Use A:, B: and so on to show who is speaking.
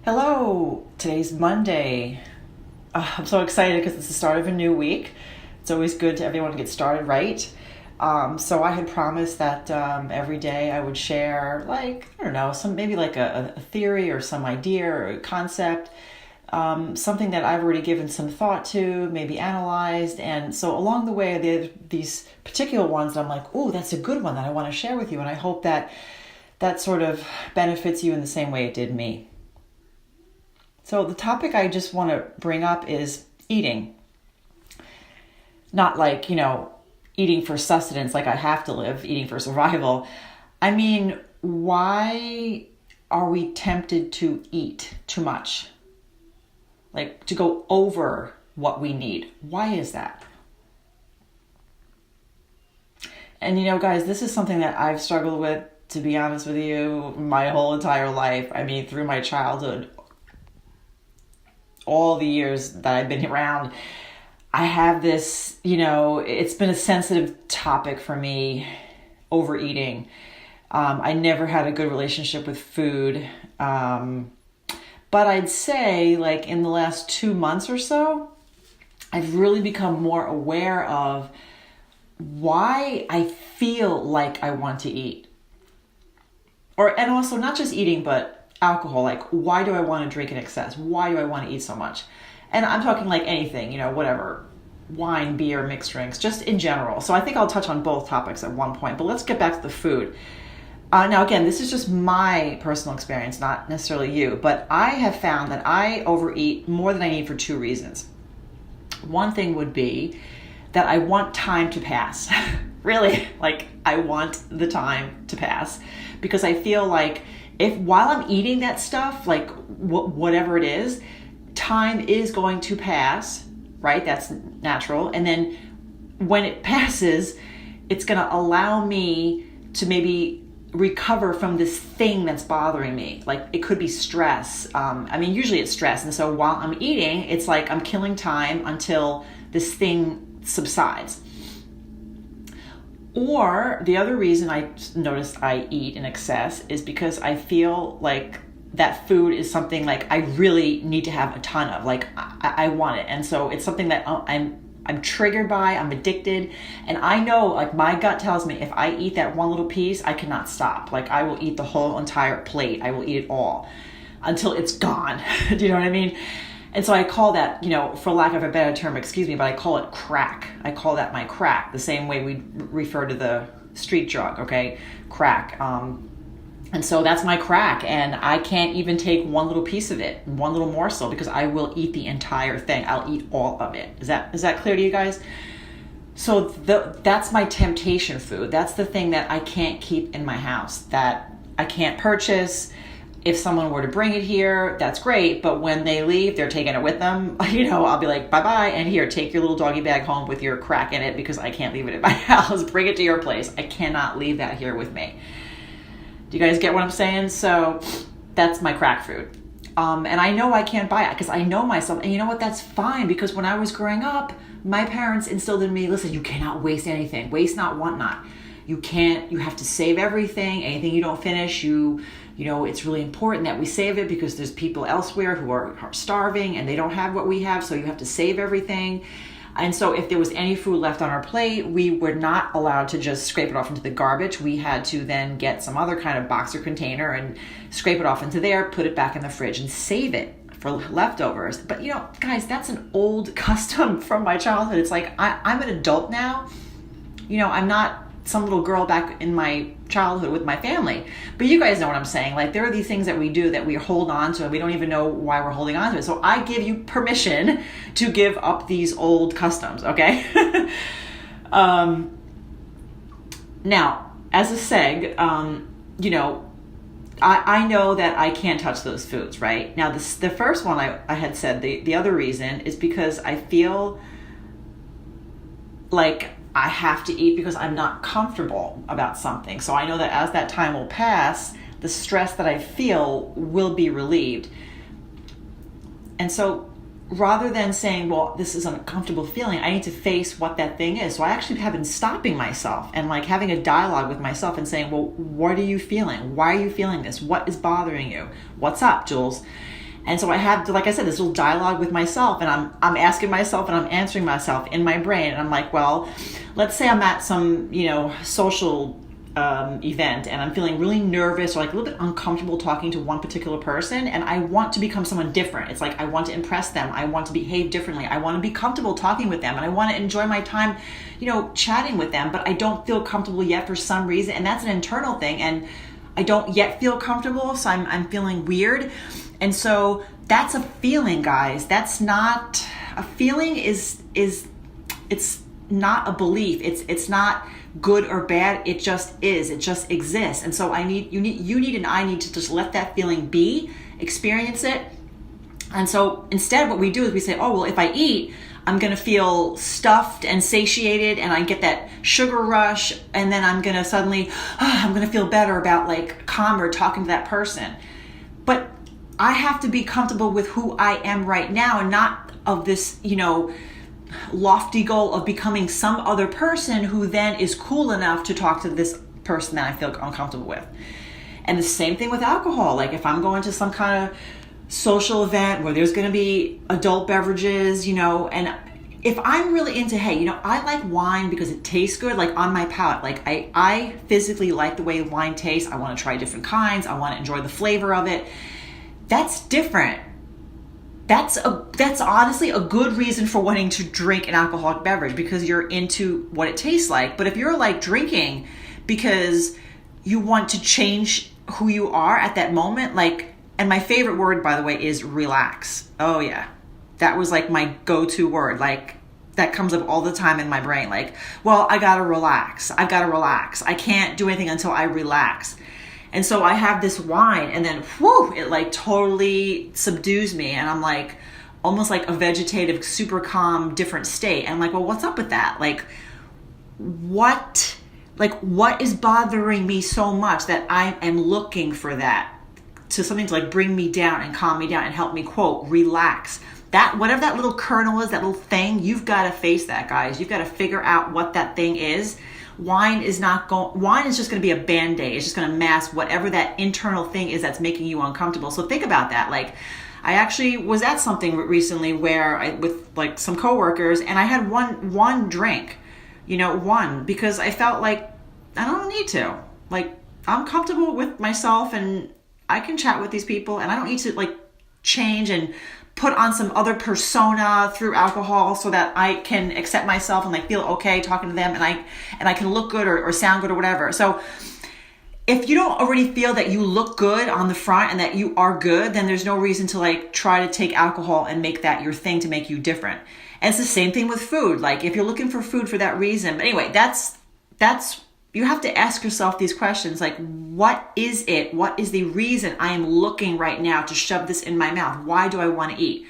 A: Hello, today's Monday. I'm so excited because it's the start of a new week. It's always good to everyone to get started right. So I had promised that every day I would share, like, I don't know, some maybe like a theory or some idea or a concept, something that I've already given some thought to, maybe analyzed. And so along the way, there are these particular ones that I'm like, oh, that's a good one that I want to share with you. And I hope that that sort of benefits you in the same way it did me. So the topic I just want to bring up is eating. Not like, eating for sustenance, like I have to live, eating for survival. I mean, why are we tempted to eat too much? Like to go over what we need. Why is that? And guys, this is something that I've struggled with, to be honest with you, my whole entire life. I mean, through my childhood, all the years that I've been around, I have this, it's been a sensitive topic for me, overeating. I never had a good relationship with food. But I'd say like in the last 2 months or so, I've really become more aware of why I feel like I want to eat. And also not just eating, but alcohol. Like, why do I want to drink in excess? Why do I want to eat so much? And I'm talking like anything, whatever, wine, beer, mixed drinks, just in general. So I think I'll touch on both topics at one point, but let's get back to the food. Now, again, this is just my personal experience, not necessarily you, but I have found that I overeat more than I need for 2 reasons. One thing would be that I want time to pass. Really, like I want the time to pass because I feel like if while I'm eating that stuff, like whatever it is, time is going to pass, right? That's natural. And then when it passes, it's going to allow me to maybe recover from this thing that's bothering me. Like it could be stress. Usually it's stress. And so while I'm eating, it's like I'm killing time until this thing subsides. Or the other reason I notice I eat in excess is because I feel like that food is something like I really need to have a ton of, like I want it. And so it's something that I'm triggered by, I'm addicted. And I know, like my gut tells me if I eat that one little piece, I cannot stop. Like I will eat the whole entire plate. I will eat it all until it's gone. Do you know what I mean? And so I call that, for lack of a better term, excuse me, but I call it crack. I call that my crack, the same way we refer to the street drug, okay? Crack. And so that's my crack, and I can't even take one little piece of it, one little morsel, because I will eat the entire thing. I'll eat all of it. Is that clear to you guys? So that's my temptation food. That's the thing that I can't keep in my house, that I can't purchase. If someone were to bring it here, that's great. But when they leave, they're taking it with them. I'll be like, bye-bye. And here, take your little doggy bag home with your crack in it because I can't leave it at my house. Bring it to your place. I cannot leave that here with me. Do you guys get what I'm saying? So that's my crack food. And I know I can't buy it because I know myself. And you know what? That's fine because when I was growing up, my parents instilled in me, listen, you cannot waste anything. Waste not, want not. You have to save everything. Anything you don't finish, it's really important that we save it because there's people elsewhere who are starving and they don't have what we have. So you have to save everything. And so if there was any food left on our plate, we were not allowed to just scrape it off into the garbage. We had to then get some other kind of box or container and scrape it off into there, put it back in the fridge and save it for leftovers. But guys, that's an old custom from my childhood. It's like, I'm an adult now. I'm not some little girl back in my childhood with my family. But you guys know what I'm saying. Like there are these things that we do that we hold on to and we don't even know why we're holding on to it. So I give you permission to give up these old customs, okay? Now, as a seg, I know that I can't touch those foods, right? Now, the first one I had said, the other reason is because I feel like I have to eat because I'm not comfortable about something. So I know that as that time will pass, the stress that I feel will be relieved. And so rather than saying, well, this is an uncomfortable feeling, I need to face what that thing is. So I actually have been stopping myself and like having a dialogue with myself and saying, well, what are you feeling? Why are you feeling this? What is bothering you? What's up, Jules? And so I have, like I said, this little dialogue with myself, and I'm asking myself and I'm answering myself in my brain. And I'm like, well, let's say I'm at some, social event, and I'm feeling really nervous or like a little bit uncomfortable talking to one particular person, and I want to become someone different. It's like I want to impress them. I want to behave differently. I want to be comfortable talking with them, and I want to enjoy my time, chatting with them, but I don't feel comfortable yet for some reason. And that's an internal thing. And I don't yet feel comfortable, so I'm feeling weird. And so that's a feeling, guys. That's not a feeling. It's not a belief. It's not good or bad. It just is. It just exists. And so you need and I need to just let that feeling be, experience it. And so instead, what we do is we say, oh, well, if I eat, I'm going to feel stuffed and satiated, and I get that sugar rush, and then I'm going to suddenly, I'm going to feel better about like calmer talking to that person. But I have to be comfortable with who I am right now, and not of this, lofty goal of becoming some other person who then is cool enough to talk to this person that I feel uncomfortable with. And the same thing with alcohol. Like if I'm going to some kind of social event where there's going to be adult beverages, and if I'm really into, hey, I like wine because it tastes good, like on my palate. Like I physically like the way wine tastes. I want to try different kinds. I want to enjoy the flavor of it. That's different. That's honestly a good reason for wanting to drink an alcoholic beverage, because you're into what it tastes like. But if you're like drinking because you want to change who you are at that moment, like, and my favorite word, by the way, is relax. Oh yeah. That was like my go-to word. Like that comes up all the time in my brain. Like, well, I gotta relax. I can't do anything until I relax. And so I have this wine, and then it like totally subdues me, and I'm like almost like a vegetative, super calm, different state. And I'm like, well, what's up with that? Like what is bothering me so much that I am looking for that to something to like bring me down and calm me down and help me, quote, relax. That, whatever that little kernel is, that little thing, you've got to face that, guys. You've got to figure out what that thing is. Wine is just going to be a band-aid. It's just going to mask whatever that internal thing is that's making you uncomfortable. So think about that. Like, I actually was at something recently where with like some coworkers, and I had one drink, because I felt like I don't need to. Like, I'm comfortable with myself, and I can chat with these people, and I don't need to like change and put on some other persona through alcohol so that I can accept myself and like feel okay talking to them, and I can look good or sound good or whatever. So if you don't already feel that you look good on the front and that you are good, then there's no reason to like try to take alcohol and make that your thing to make you different. And it's the same thing with food. Like if you're looking for food for that reason, but anyway, that's you have to ask yourself these questions. Like, what is it? What is the reason I am looking right now to shove this in my mouth? Why do I want to eat?